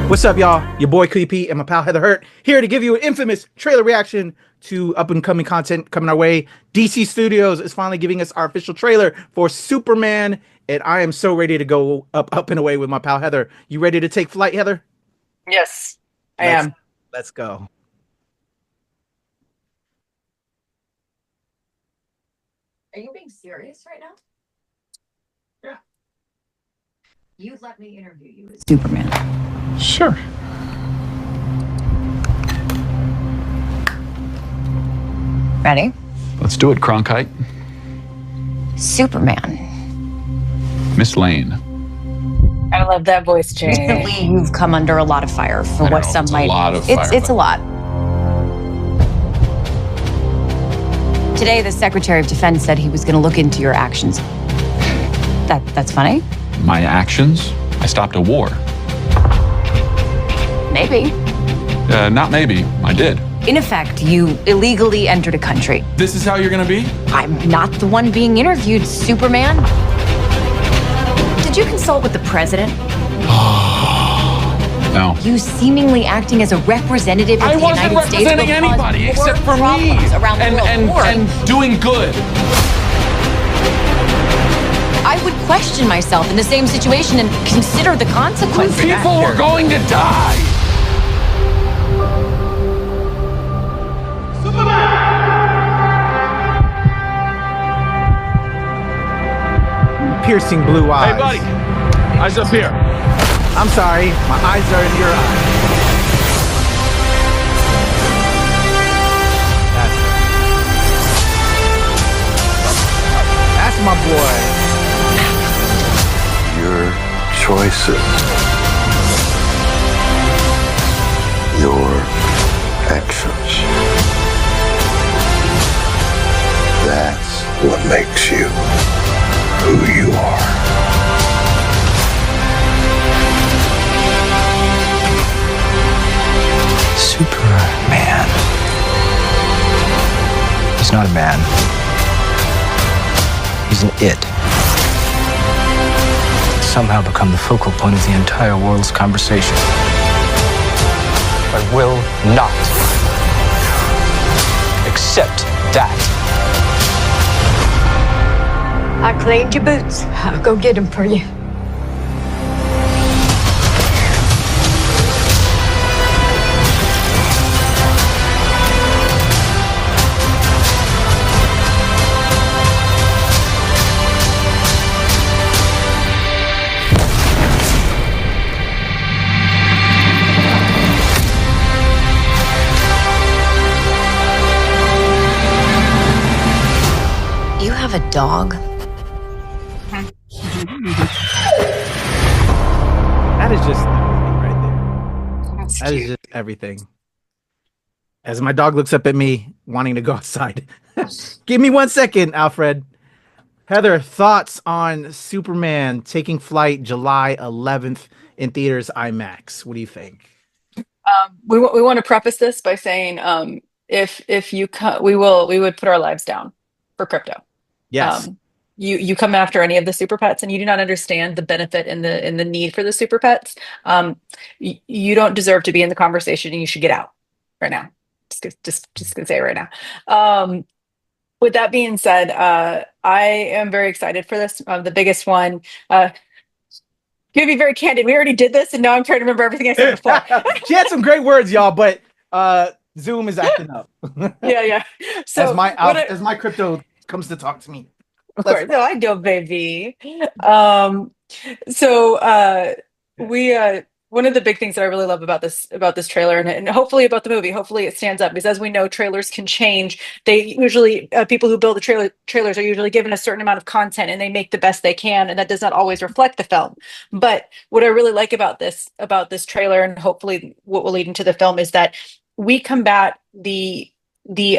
What's up, y'all? Your boy Creepy and my pal Heather Hurt here to give you an infamous trailer reaction to up-and-coming content coming our way. DC Studios is finally giving us our official trailer for Superman, and I am so ready to go up and away with my pal Heather. You ready to take flight, Heather? Yes, I am. Let's go. Are you being serious right now? Yeah. You'd let me interview you as Superman. Sure. Ready? Let's do it, Cronkite. Superman. Miss Lane. I love that voice change. Recently, you've come under a lot of fire for I what know, some it's a might. lot of fire, It's a but- lot. Today, the Secretary of Defense said he was going to look into your actions. That's funny? My actions? I stopped a war. Maybe. Not maybe. I did. In effect, you illegally entered a country. This is how you're gonna be? I'm not the one being interviewed, Superman. Did you consult with the president? No. You seemingly acting as a representative of I the wasn't United States representing will cause anybody more except for me. problems around the world. And doing good. I would question myself in the same situation and consider the consequences. People were going to die. Piercing blue eyes. Hey, buddy. Eyes up here. I'm sorry. My eyes are in your eyes. That's my boy. Your choices, your actions. That's what makes you who you are. Superman. He's not a man. He's an it. It's somehow become the focal point of the entire world's conversation. I will not accept that. I cleaned your boots. I'll go get them for you. You have a dog? That is just everything right there. That is just everything. As my dog looks up at me, wanting to go outside. Give me 1 second, Alfred. Heather, thoughts on Superman taking flight July 11th in theaters IMAX? What do you think? We want to preface this by saying, if you we would put our lives down for crypto. Yes. You come after any of the super pets and you do not understand the benefit and the need for the super pets. You don't deserve to be in the conversation and you should get out right now. Just gonna say it right now. With that being said, I am very excited for this. The biggest one, gonna be very candid. We already did this and now I'm trying to remember everything I said before. She had some great words, y'all, but Zoom is acting up. Yeah. So as my crypto comes to talk to me. Of course. No, I know, baby. We one of the big things that I really love about this trailer and hopefully about the movie, hopefully it stands up, because as we know, trailers can change. They usually people who build the trailers are usually given a certain amount of content and they make the best they can, and that does not always reflect the film. But what I really like about this trailer, and hopefully what will lead into the film, is that we combat the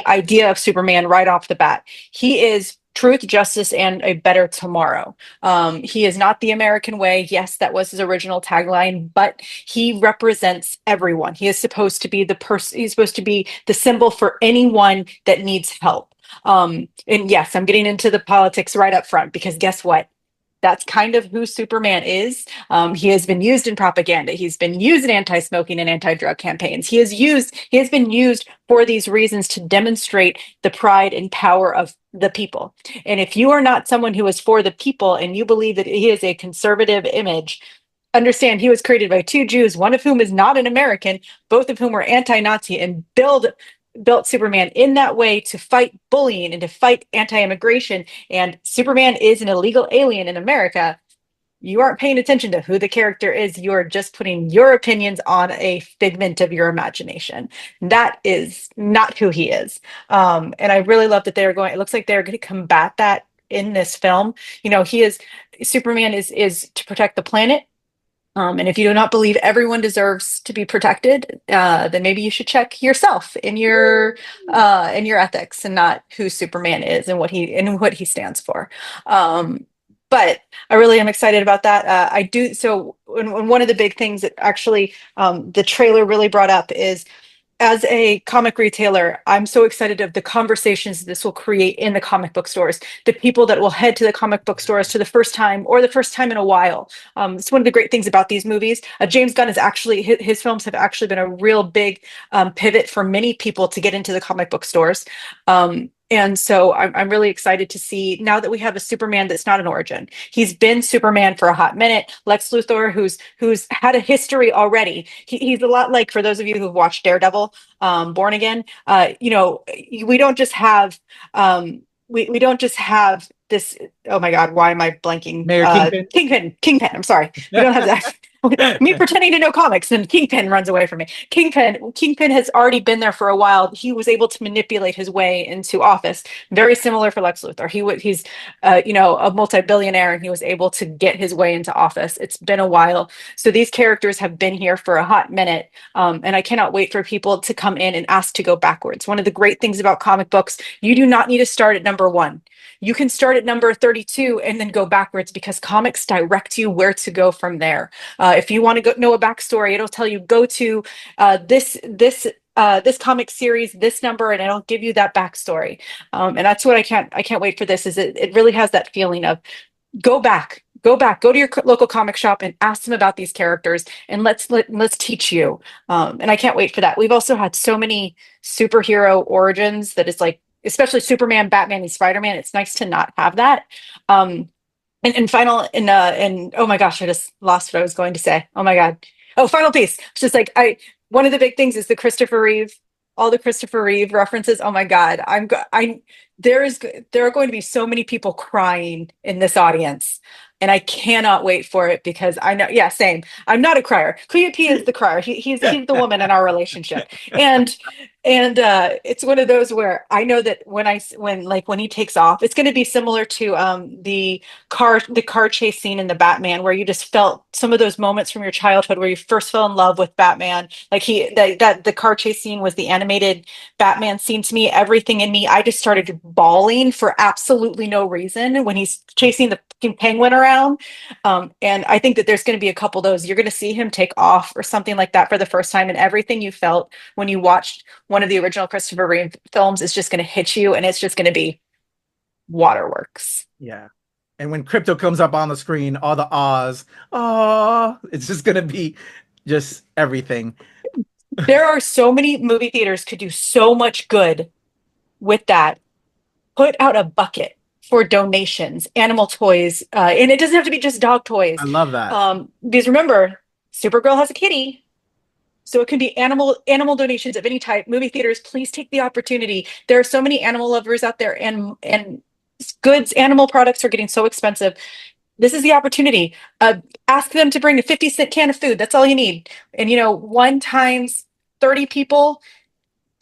idea of Superman right off the bat. He is truth, justice, and a better tomorrow. He is not the American way. Yes, that was his original tagline, but he represents everyone. He is supposed to be the person. He's supposed to be the symbol for anyone that needs help. And yes, I'm getting into the politics right up front because guess what? That's kind of who Superman is. He has been used in propaganda. He's been used in anti-smoking and anti-drug campaigns. He has been used for these reasons to demonstrate the pride and power of the people. And if you are not someone who is for the people and you believe that he is a conservative image, understand he was created by two Jews, one of whom is not an American, both of whom were anti-Nazi, and built Superman in that way to fight bullying and to fight anti-immigration. And Superman is an illegal alien in America. You aren't paying attention to who the character is. You're just putting your opinions on a figment of your imagination. That is not who he is. And I really love that it looks like they're going to combat that in this film. Superman is to protect the planet. And if you do not believe everyone deserves to be protected, then maybe you should check yourself in your ethics and not who Superman is and what he stands for. But I really am excited about that. I do. So one of the big things that actually the trailer really brought up is, as a comic retailer, I'm so excited of the conversations this will create in the comic book stores, the people that will head to the comic book stores for the first time or the first time in a while. It's one of the great things about these movies. James Gunn is actually, his films have actually been a real big pivot for many people to get into the comic book stores. And so I'm really excited to see, now that we have a Superman that's not an origin. He's been Superman for a hot minute. Lex Luthor, who's had a history already. He's a lot like, for those of you who've watched Daredevil, Born Again. We don't just have we don't just have this. Oh my God, why am I blanking? Mayor Kingpin. I'm sorry. We don't have that. Me pretending to know comics, and Kingpin runs away from me. Kingpin has already been there for a while. He was able to manipulate his way into office. Very similar for Lex Luthor. He's a multi-billionaire, and he was able to get his way into office. It's been a while. So these characters have been here for a hot minute. And I cannot wait for people to come in and ask to go backwards. One of the great things about comic books, you do not need to start at number 1. You can start at number 32 and then go backwards, because comics direct you where to go from there. If you want to know a backstory, it'll tell you go to this comic series, this number, and it'll give you that backstory. And that's what I can't wait for this. Is it really has that feeling of go back, go to your local comic shop and ask them about these characters, and let's teach you. And I can't wait for that. We've also had so many superhero origins that is like, especially Superman, Batman, and Spider-Man. It's nice to not have that. And oh my gosh, I just lost what I was going to say. Oh my God. Oh, final piece. It's just like, one of the big things is all the Christopher Reeve references. Oh my God. There are going to be so many people crying in this audience, and I cannot wait for it, because I know, yeah, same. I'm not a crier. Clea P is the crier. He's the woman in our relationship. And it's one of those where I know that when he takes off, it's going to be similar to the car chase scene in the Batman, where you just felt some of those moments from your childhood where you first fell in love with Batman. Like the car chase scene was the animated Batman scene to me. Everything in me, I just started bawling for absolutely no reason when he's chasing the penguin around. And I think that there's going to be a couple of those. You're going to see him take off or something like that for the first time, and everything you felt when you watched one of the original Christopher Reeve films is just going to hit you, and it's just going to be waterworks. Yeah. And when Crypto comes up on the screen, all the ahs, oh, it's just going to be just everything. There are so many movie theaters could do so much good with that. Put out a bucket for donations, animal toys, and it doesn't have to be just dog toys. I love that. Because remember, Supergirl has a kitty. So it can be animal donations of any type. Movie theaters, please take the opportunity. There are so many animal lovers out there, and animal products are getting so expensive. This is the opportunity. Ask them to bring a 50-cent can of food. That's all you need. And 1 times 30 people,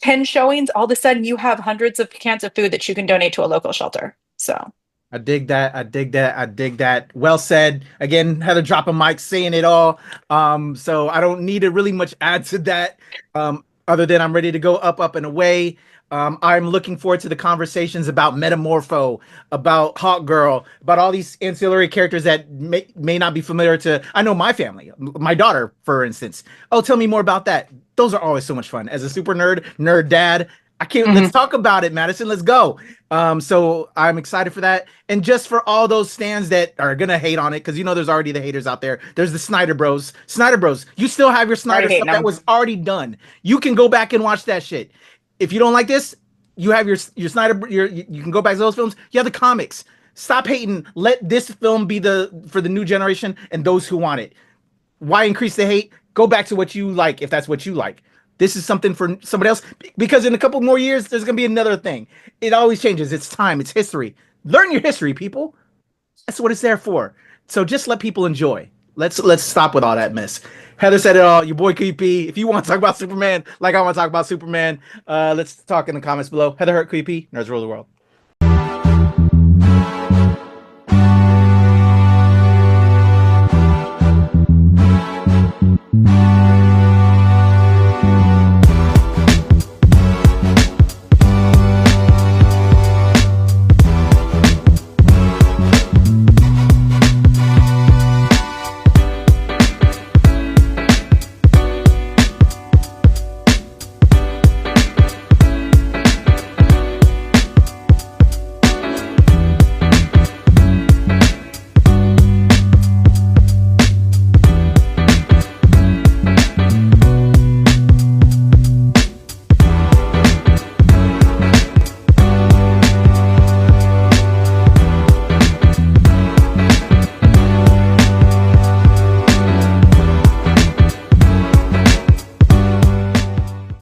10 showings, all of a sudden you have hundreds of cans of food that you can donate to a local shelter. So I dig that. Well said. Again, Heather dropping mic, saying it all. So I don't need to really much add to that. Other than I'm ready to go up and away. I'm looking forward to the conversations about Metamorpho, about Hawk Girl, about all these ancillary characters that may not be familiar to, I know, my family, my daughter, for instance. Oh, tell me more about that. Those are always so much fun. As a super nerd dad, I can't. Let's talk about it, Madison. Let's go. So I'm excited for that, and just for all those stands that are gonna hate on it, because there's already the haters out there. There's the Snyder Bros. Snyder Bros. You still have your Snyder stuff that was already done. You can go back and watch that shit. If you don't like this, you have your Snyder. You can go back to those films. You have the comics. Stop hating. Let this film be for the new generation and those who want it. Why increase the hate? Go back to what you like if that's what you like. This is something for somebody else, because in a couple more years, there's going to be another thing. It always changes. It's time. It's history. Learn your history, people. That's what it's there for. So just let people enjoy. Let's stop with all that mess. Heather said it all. Your boy QP. If you want to talk about Superman, like I want to talk about Superman, let's talk in the comments below. Heather Hurt QP. Nerds Rule the World.